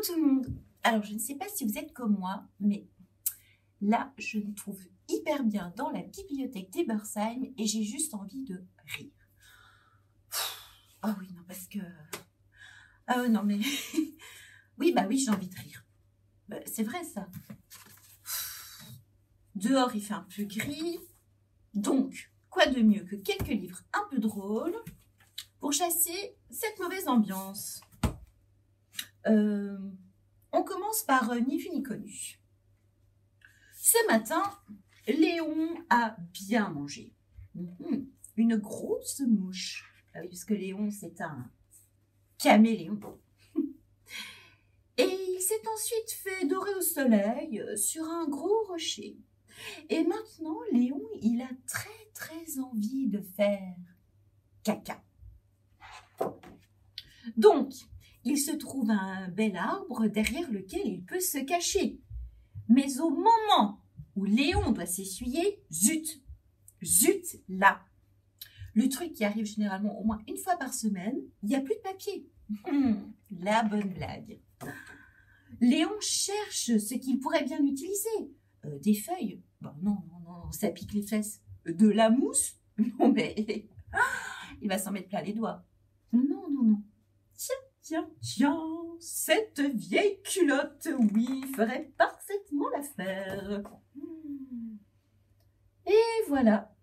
tout le monde. Alors, je ne sais pas si vous êtes comme moi, mais là, je me trouve hyper bien dans la bibliothèque d'Ebersheim et j'ai juste envie de rire. Ah oui, non, parce que... Ah non, mais... oui, bah oui, j'ai envie de rire. C'est vrai, ça. Dehors, il fait un peu gris. Donc, quoi de mieux que quelques livres un peu drôles pour chasser cette mauvaise ambiance. On commence par ni vu ni connu. Ce matin, Léon a bien mangé. Une grosse mouche. Ah oui, parce que Léon, c'est un caméléon. Et il s'est ensuite fait dorer au soleil sur un gros rocher. Et maintenant, Léon, il a très envie de faire caca. Donc, il se trouve un bel arbre derrière lequel il peut se cacher. Mais au moment où Léon doit s'essuyer, zut là. Le truc qui arrive généralement au moins une fois par semaine, il n'y a plus de papier. La bonne blague. Léon cherche ce qu'il pourrait bien utiliser. Des feuilles? Bon, non, ça pique les fesses. De la mousse? Non, mais il va s'en mettre plein les doigts. Non. Tiens, cette vieille culotte, oui, ferait parfaitement l'affaire. Et voilà.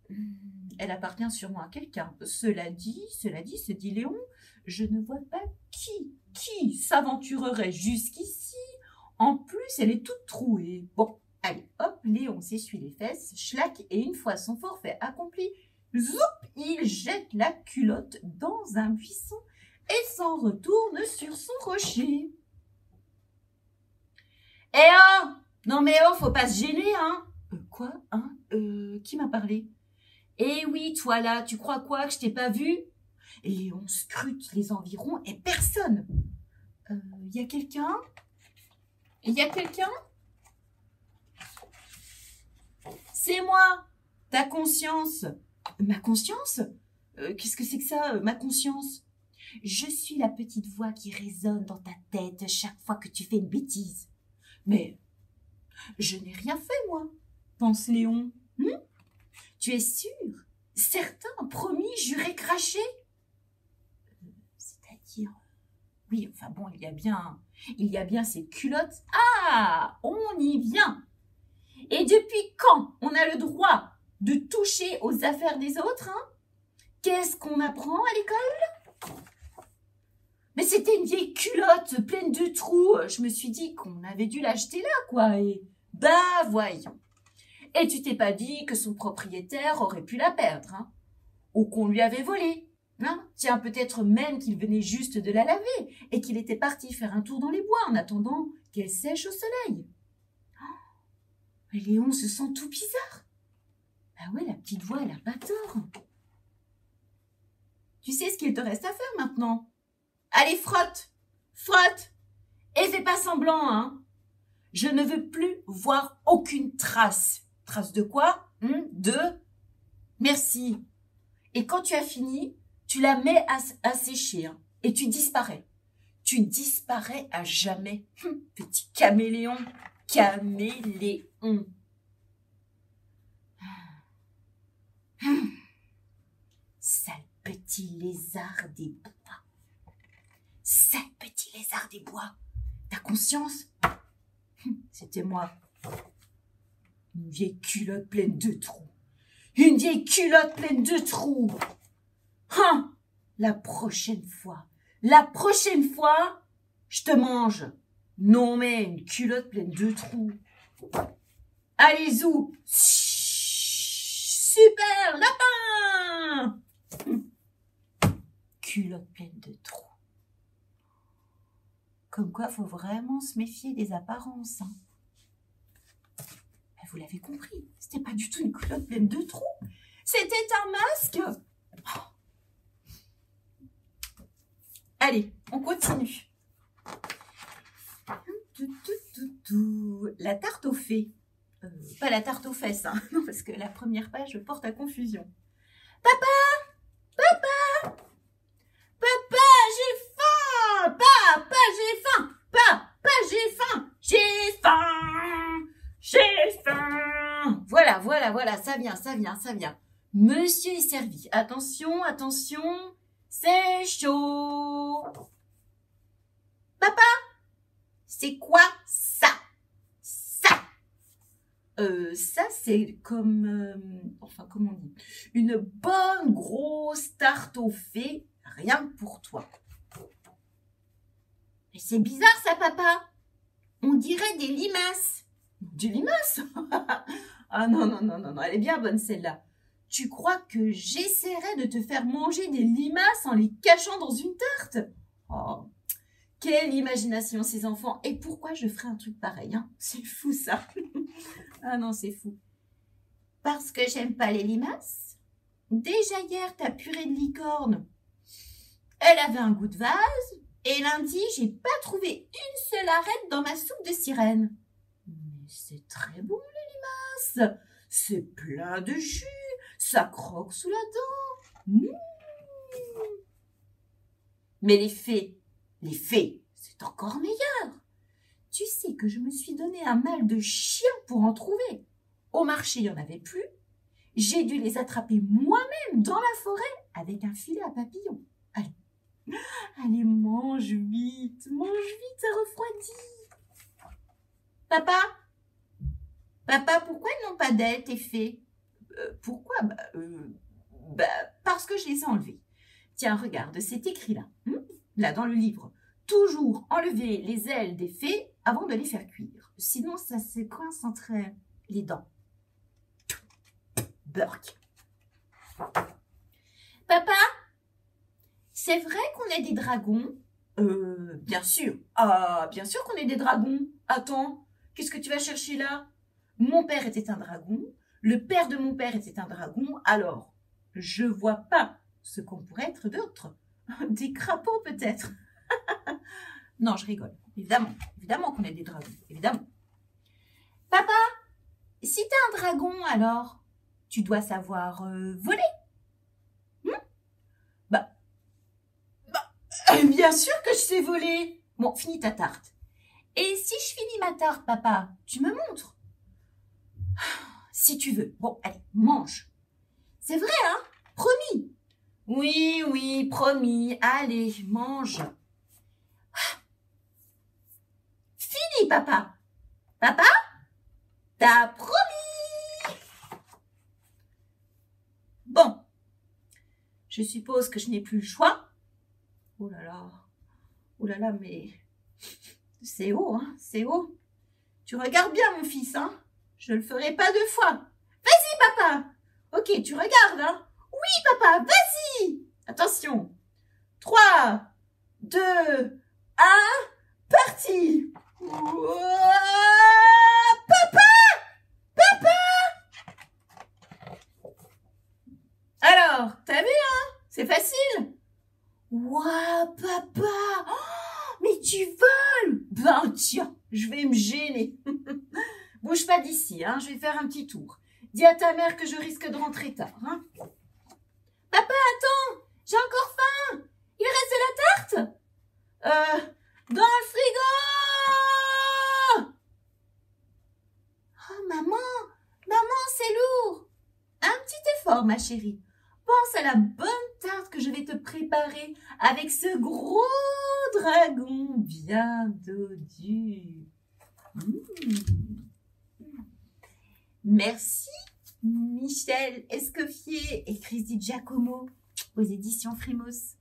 Elle appartient sûrement à quelqu'un. Cela dit, se dit Léon, je ne vois pas qui s'aventurerait jusqu'ici. En plus, elle est toute trouée. Bon, allez, hop, Léon s'essuie les fesses, schlac, et une fois son forfait accompli, zoup, il jette la culotte dans un buisson et s'en retourne sur son rocher. Eh oh! Non mais oh, faut pas se gêner, hein? Quoi? Hein? Qui m'a parlé? Eh oui, toi là, tu crois quoi, que je t'ai pas vu? Et on scrute les environs et personne. Y a quelqu'un? Y a quelqu'un? C'est moi, ta conscience. Ma conscience? Qu'est-ce que c'est que ça, ma conscience? Je suis la petite voix qui résonne dans ta tête chaque fois que tu fais une bêtise. Mais je n'ai rien fait, moi, pense Léon. Tu es sûr? Certain, promis, juré, craché? C'est-à-dire... Oui, enfin bon, il y a bien ces culottes. Ah, on y vient. Et depuis quand on a le droit de toucher aux affaires des autres, hein? Qu'est-ce qu'on apprend à l'école? Mais c'était une vieille culotte pleine de trous. Je me suis dit qu'on avait dû l'acheter là, quoi. Et bah, voyons. Et tu t'es pas dit que son propriétaire aurait pu la perdre, hein? Ou qu'on lui avait volé, hein? Tiens, peut-être même qu'il venait juste de la laver et qu'il était parti faire un tour dans les bois en attendant qu'elle sèche au soleil. Mais Léon se sent tout bizarre. Bah ouais, la petite voix, elle a pas tort. Tu sais ce qu'il te reste à faire maintenant? Allez, frotte! Et fais pas semblant, hein? Je ne veux plus voir aucune trace. Trace de quoi? De... Merci. Et quand tu as fini, tu la mets à sécher, hein, et tu disparais. Tu disparais à jamais. Petit caméléon. Caméléon. Sale petit lézard des bois. Sale petit lézard des bois. T'as conscience? C'était moi. Une vieille culotte pleine de trous. Une vieille culotte pleine de trous. Hein? La prochaine fois, je te mange. Non mais une culotte pleine de trous. Allez, zou. Super lapin. Culotte pleine de trous. Comme quoi, faut vraiment se méfier des apparences, hein. Vous l'avez compris, c'était pas du tout une culotte pleine de trous. C'était un masque. Allez, on continue. La tarte aux fées. Pas la tarte aux fesses, hein. Non, parce que la première page porte à confusion. Papa, j'ai faim. Papa, j'ai faim. Papa, J'ai faim. Voilà, voilà, voilà, ça vient, ça vient, ça vient. Monsieur est servi. Attention, attention, c'est chaud. Papa, c'est quoi ça? Ça. Ça, c'est comme, enfin, comment on dit? Une bonne grosse tarte au fait, rien que pour toi. Mais c'est bizarre ça, papa. On dirait des limaces. Des limaces? Ah non, non, non, non, non, elle est bien bonne celle-là. Tu crois que j'essaierais de te faire manger des limaces en les cachant dans une tarte? Oh, quelle imagination ces enfants. Et pourquoi je ferais un truc pareil, hein? C'est fou ça. Ah non, c'est fou. Parce que j'aime pas les limaces. Déjà hier, ta purée de licorne, elle avait un goût de vase. Et lundi, j'ai pas trouvé une seule arête dans ma soupe de sirène. Mais c'est très bon les limaces. C'est plein de jus. Ça croque sous la dent. Mais les fées, c'est encore meilleur. Tu sais que je me suis donné un mal de chien pour en trouver. Au marché, il n'y en avait plus. J'ai dû les attraper moi-même dans la forêt avec un filet à papillons. Allez, allez, mange vite, ça refroidit. Papa, pourquoi ils n'ont pas d'ailes, tes fées? Pourquoi? Parce que je les ai enlevées. Tiens, regarde, c'est écrit là, là dans le livre. Toujours enlever les ailes des fées avant de les faire cuire. Sinon, ça se coince entre les dents. Burk. Papa, c'est vrai qu'on est des dragons? Bien sûr. Ah, bien sûr qu'on est des dragons. Attends, qu'est-ce que tu vas chercher là? Mon père était un dragon. Le père de mon père était un dragon. Alors, je vois pas ce qu'on pourrait être d'autre. Des crapauds peut-être. Non, je rigole. Évidemment qu'on est des dragons. Évidemment. Papa, si t'es un dragon, alors, tu dois savoir voler. Bien sûr que je sais voler. Bon, finis ta tarte. Et si je finis ma tarte, papa, tu me montres? Si tu veux. Bon, allez, mange. C'est vrai, hein? Promis. Oui, promis. Allez, mange. Fini, papa. Papa, t'as promis. Bon, je suppose que je n'ai plus le choix. Oh là là, mais c'est haut, hein, c'est haut. Tu regardes bien, mon fils, hein. Je le ferai pas 2 fois. Vas-y, papa. Ok, tu regardes, hein. Oui, papa, vas-y. Attention. 3, 2, 1, parti. Papa. Alors, t'as vu, hein? C'est facile. Waouh, papa. Oh, mais tu voles. Ben tiens, je vais me gêner. Bouge pas d'ici, hein, je vais faire un petit tour. Dis à ta mère que je risque de rentrer tard. Hein. Papa, attends, j'ai encore faim. Il reste de la tarte? Dans le frigo. Oh, maman, c'est lourd. Un petit effort, ma chérie. Pense à la bonne tarte que je vais te préparer avec ce gros dragon bien dodu. Merci Michel Escoffier et Chris Di Giacomo aux éditions Frimos.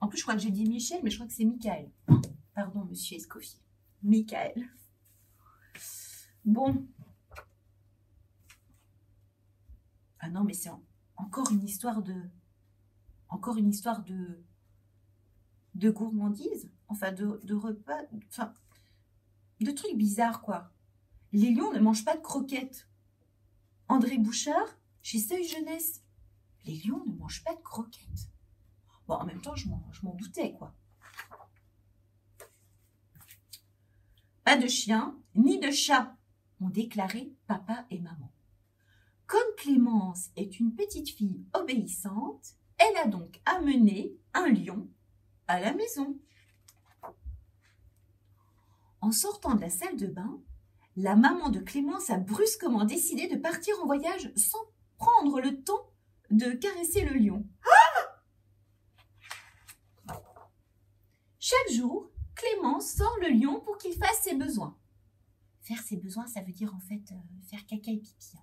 En plus, je crois que j'ai dit Michel, mais je crois que c'est Michael. Pardon, monsieur Escoffier. Michael. Bon. Ah non, mais c'est encore une histoire de gourmandise, enfin de repas, enfin de trucs bizarres quoi. Les lions ne mangent pas de croquettes. André Bouchard, chez Seuil Jeunesse, les lions ne mangent pas de croquettes. Bon, en même temps, je m'en doutais quoi. Pas de chien ni de chat, ont déclaré papa et maman. Comme Clémence est une petite fille obéissante, elle a donc amené un lion à la maison. En sortant de la salle de bain, la maman de Clémence a brusquement décidé de partir en voyage sans prendre le temps de caresser le lion. Chaque jour, Clémence sort le lion pour qu'il fasse ses besoins. Faire ses besoins, ça veut dire en fait faire caca et pipi.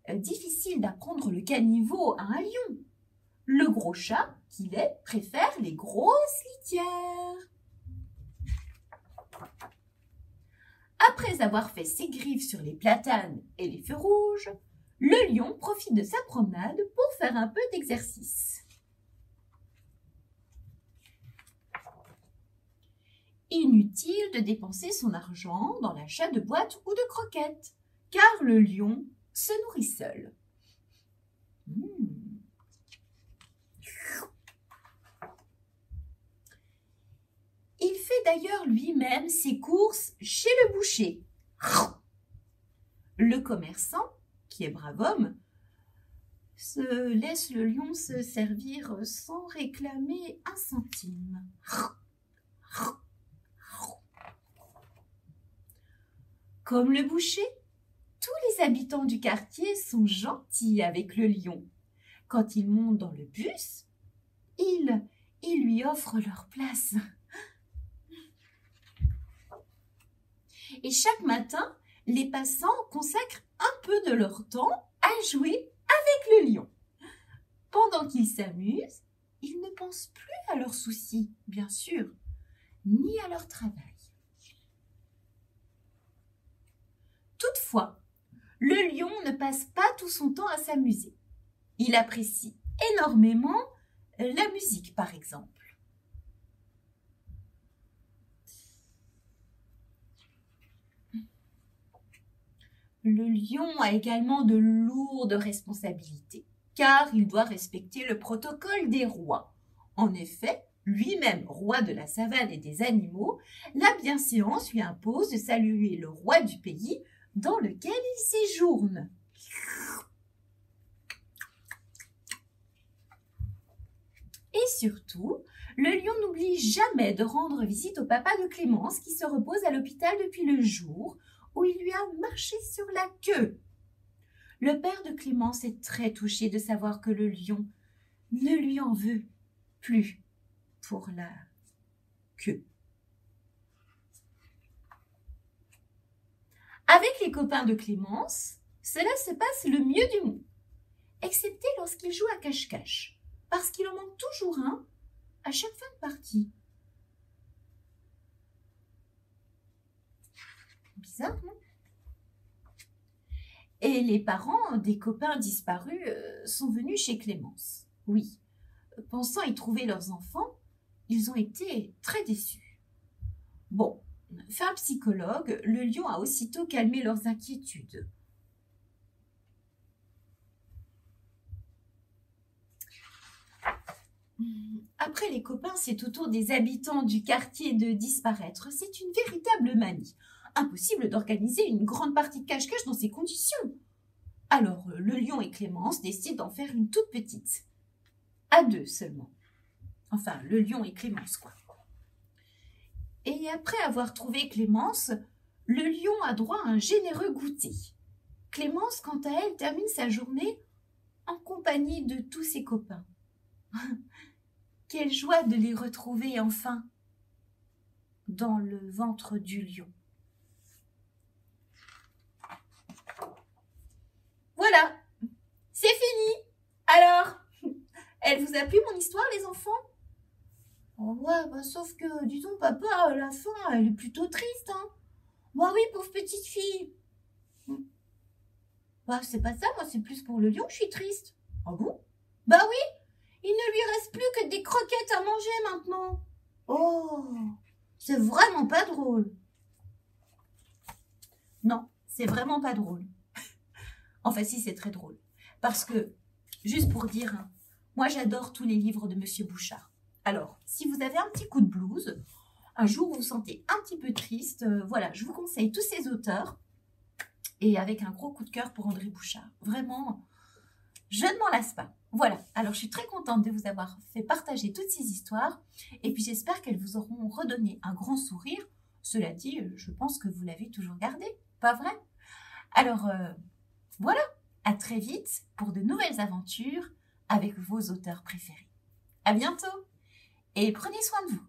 Difficile d'apprendre le caniveau à un lion. Le gros chat, qu'il est, préfère les grosses litières. Après avoir fait ses griffes sur les platanes et les feux rouges, le lion profite de sa promenade pour faire un peu d'exercice. Inutile de dépenser son argent dans l'achat de boîtes ou de croquettes, car le lion se nourrit seul. Il fait d'ailleurs lui-même ses courses chez le boucher. Le commerçant, qui est brave homme, se laisse le lion se servir sans réclamer un centime. Comme le boucher, tous les habitants du quartier sont gentils avec le lion. Quand ils montent dans le bus, ils lui offrent leur place. Et chaque matin, les passants consacrent un peu de leur temps à jouer avec le lion. Pendant qu'ils s'amusent, ils ne pensent plus à leurs soucis, bien sûr, ni à leur travail. Toutefois, le lion ne passe pas tout son temps à s'amuser. Il apprécie énormément la musique, par exemple. Le lion a également de lourdes responsabilités, car il doit respecter le protocole des rois. En effet, lui-même roi de la savane et des animaux, la bienséance lui impose de saluer le roi du pays dans lequel il séjourne. Et surtout, le lion n'oublie jamais de rendre visite au papa de Clémence qui se repose à l'hôpital depuis le jour où il lui a marché sur la queue. Le père de Clémence est très touché de savoir que le lion ne lui en veut plus pour la queue. Avec les copains de Clémence, cela se passe le mieux du monde, excepté lorsqu'ils jouent à cache-cache, parce qu'il en manque toujours un à chaque fin de partie. Bizarre, non? Et les parents des copains disparus sont venus chez Clémence. Oui, pensant y trouver leurs enfants, ils ont été très déçus. Bon, fin psychologue, le lion a aussitôt calmé leurs inquiétudes. Après les copains, c'est au tour des habitants du quartier de disparaître. C'est une véritable manie. Impossible d'organiser une grande partie de cache-cache dans ces conditions. Alors, le lion et Clémence décident d'en faire une toute petite. À deux seulement. Enfin, le lion et Clémence, quoi. Et après avoir trouvé Clémence, le lion a droit à un généreux goûter. Clémence, quant à elle, termine sa journée en compagnie de tous ses copains. Quelle joie de les retrouver enfin dans le ventre du lion. Voilà, c'est fini. Alors, elle vous a plu mon histoire, les enfants? Oh ouais, bah sauf que, disons, papa, à la fin, elle est plutôt triste, hein. Bah oui, pauvre petite fille. Bah c'est pas ça, moi c'est plus pour le lion, je suis triste. Ah bon? Bah oui, il ne lui reste plus que des croquettes à manger maintenant. Oh, c'est vraiment pas drôle. Non, c'est vraiment pas drôle. Enfin si, c'est très drôle. Parce que, juste pour dire, hein, moi j'adore tous les livres de Monsieur Bouchard. Alors, si vous avez un petit coup de blues, un jour vous vous sentez un petit peu triste, voilà, je vous conseille tous ces auteurs. Et avec un gros coup de cœur pour André Bouchard. Vraiment, je ne m'en lasse pas. Voilà, alors je suis très contente de vous avoir fait partager toutes ces histoires. Et puis j'espère qu'elles vous auront redonné un grand sourire Cela dit, je pense que vous l'avez toujours gardé, pas vrai? Alors, voilà, à très vite pour de nouvelles aventures avec vos auteurs préférés. À bientôt et prenez soin de vous.